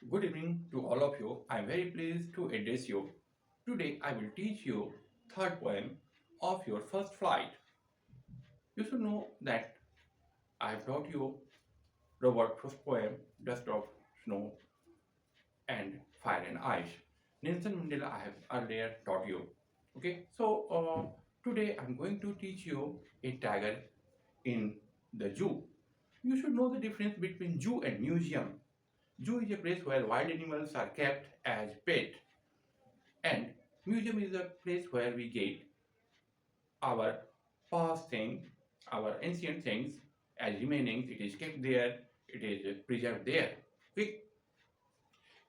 Good evening to all of you. I am very pleased to address you. Today I will teach you third poem of your first flight. You should know that I have taught you Robert Frost's poem Dust of Snow and Fire and Ice. Nelson Mandela I have earlier taught you. Okay, so today I'm going to teach you a tiger in the zoo. You should know the difference between zoo and museum. Zoo is a place where wild animals are kept as pet, and museum is a place where we get our past things, our ancient things as remaining. It is kept there, it is preserved there. Okay.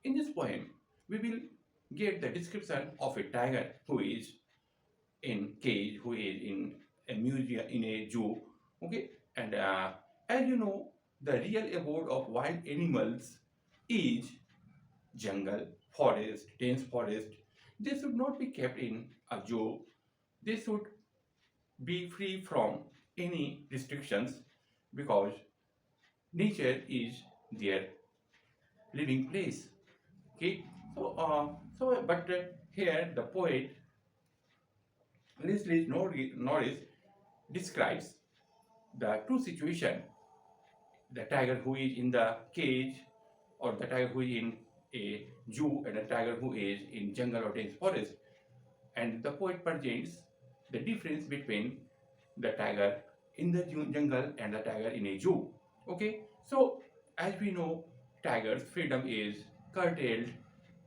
In this poem, we will get the description of a tiger who is in cage, who is in a museum, in a zoo. Okay, and as you know, the real abode of wild animals is jungle, forest, dense forest. They should not be kept in a zoo. They should be free from any restrictions because nature is their living place. Okay, but here the poet Leslie Norris describes the true situation: the tiger who is in the cage, or the tiger who is in a zoo, and a tiger who is in jungle or dense forest. And the poet presents the difference between the tiger in the jungle and the tiger in a zoo. Okay, so as we know, tiger's freedom is curtailed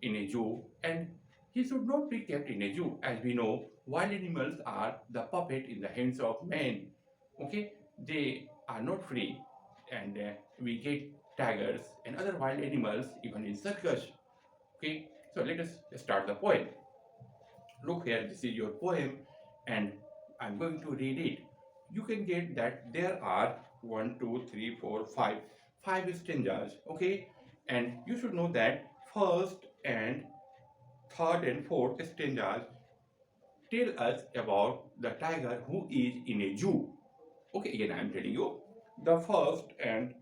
in a zoo, and he should not be kept in a zoo. As we know, wild animals are the puppet in the hands of man. Okay, they are not free, and we get tigers and other wild animals even in circus. Okay, so let us start the poem. Look here, this is your poem, and I'm going to read it. You can get that there are one, two, three, four, five stanzas, okay? And you should know that first and third and fourth stanzas tell us about the tiger who is in a zoo. Okay, again I'm telling you. The first and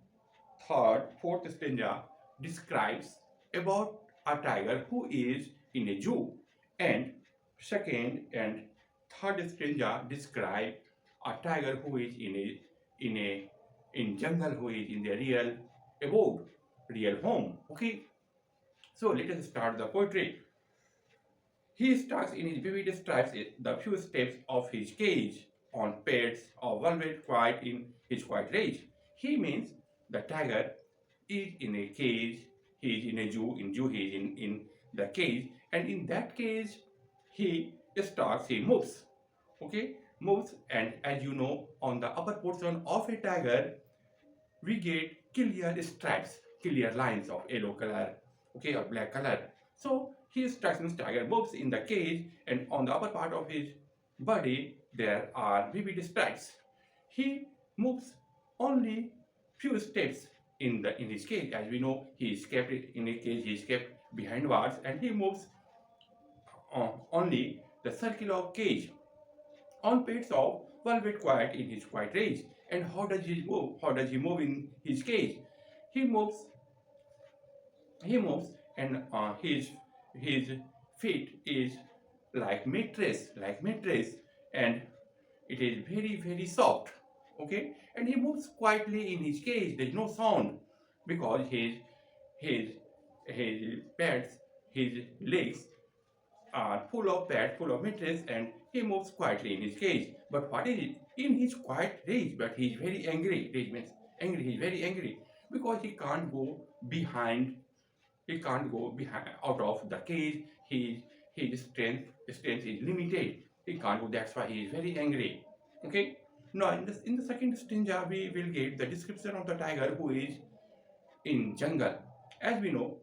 third, fourth stanza describes about a tiger who is in a zoo, and second and third stanza describe a tiger who is in jungle, who is in the real abode, real home. Okay, so let us start the poetry. He starts in his vivid describes the few steps of his cage on pets or velvet quiet in his quiet rage. He means the tiger is in a cage, he is in a zoo, he is in the cage, and in that cage he starts, he moves. Okay, moves, and as you know, on the upper portion of a tiger, we get clear stripes, clear lines of yellow color, okay, or black color. So his Tyson tiger moves in the cage, and on the upper part of his body there are vivid stripes. He moves only few steps in his cage. As we know, he is kept in a cage, he is kept behind bars, and he moves only the circle of cage on pets of velvet quiet in his quiet rage. And how does he move? How does he move in his cage? He moves, he moves, and his feet is like mattress, and it is very soft. Okay, and he moves quietly in his cage. There is no sound because his his pads, his legs are full of pads, full of mattress, and he moves quietly in his cage. But what is it? In his quiet rage, but he is very angry. Rage means angry. He is very angry because he can't go behind. He can't go behind out of the cage. His strength is limited. He can't go. That's why he is very angry. Okay. Now in the second stanza we will get the description of the tiger who is in jungle. As we know,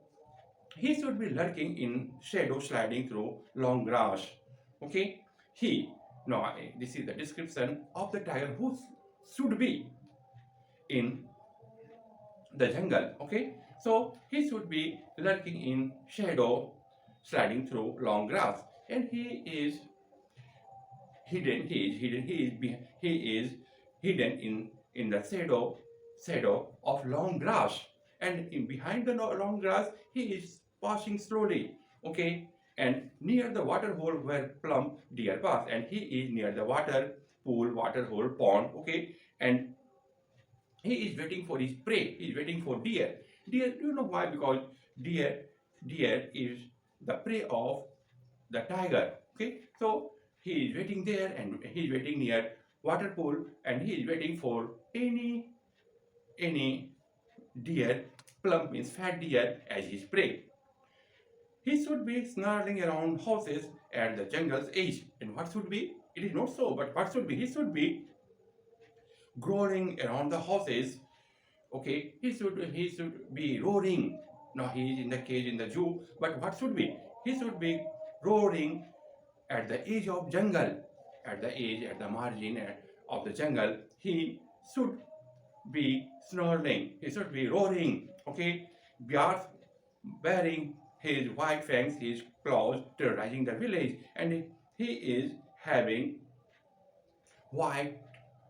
he should be lurking in shadow, sliding through long grass. Okay. Now this is the description of the tiger who should be in the jungle. Okay, so he should be lurking in shadow, sliding through long grass, and he is hidden. He is hidden in the shadow of long grass. and in behind the long grass he is passing slowly. Okay, and near the water hole where plump deer pass, and he is near the water pool, water hole, pond. Okay, and he is waiting for his prey. He is waiting for deer. Deer, do you know why? Because deer, deer is the prey of the tiger. Okay, so he is waiting there, and he is waiting near water pool, and he is waiting for any deer, plump means fat deer, as his prey. He should be snarling around houses at the jungle's edge. And what should be? It is not so, but what should be? He should be growling around the houses. Okay, he should be roaring. Now he is in the cage in the zoo, but what should be? He should be roaring at the edge of jungle, at the edge, at the margin of the jungle. He should be snarling. He should be roaring. Okay, bears bearing his white fangs, his claws, terrorizing the village, and he is having white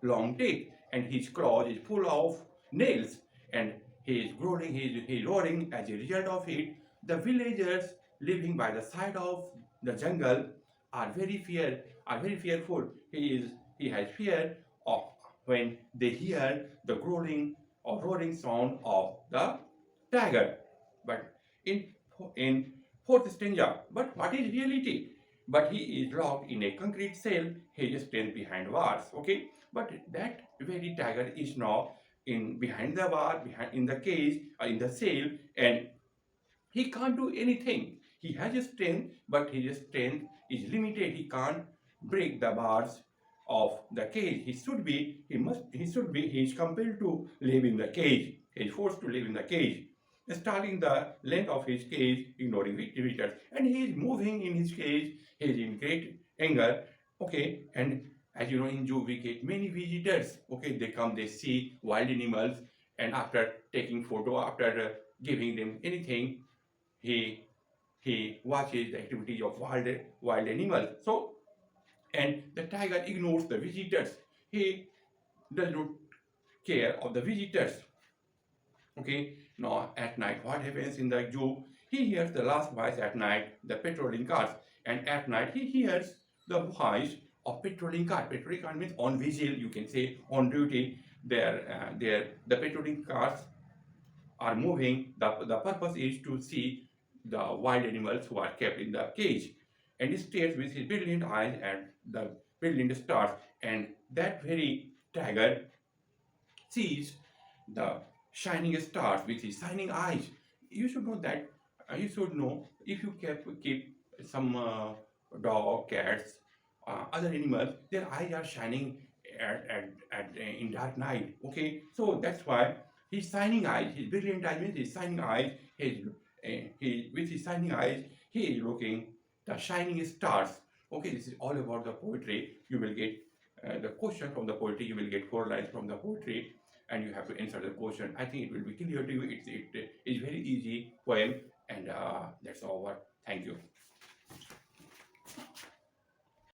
long teeth, and his claws is full of nails, and he is growling, he is roaring. As a result of it, the villagers living by the side of the jungle are very fearful. He has fear of when they hear the growling or roaring sound of the tiger. But in in fourth stanza, but what is reality? But he is locked in a concrete cell. He is stands behind bars. Okay, but that very tiger is now in behind the bar, behind in the cage, or in the cell, and he can't do anything. He has a strength, but his strength is limited. He can't break the bars of the cage. He is compelled to live in the cage. He is forced to live in the cage, starting the length of his cage, ignoring visitors. And he is moving in his cage. He is in great anger. Okay, and as you know, in zoo we get many visitors. Okay, they come, they see wild animals, and after taking photo, after giving them anything, he he watches the activities of wild animals. So, and the tiger ignores the visitors. He does not care of the visitors. Okay, now at night, what happens in the zoo? He hears the last voice at night, the patrolling cars, and at night he hears the voice of patrolling car. Patrolling car means on vigil, you can say on duty. The patrolling cars are moving. The purpose is to see the wild animals who are kept in the cage. And he stares with his brilliant eyes at the brilliant stars. And that very tiger sees the shining stars with his shining eyes. You should know that. You should know if you keep some dog, cats, other animals, their eyes are shining in dark night. Okay, so that's why his shining eyes, his brilliant eyes means his shining eyes. With his shining eyes, he is looking the shining stars. Okay, this is all about the poetry. You will get the question from the poetry. You will get 4 lines from the poetry, and you have to answer the question. I think it will be clear to you. It is very easy poem, and that's all. Thank you.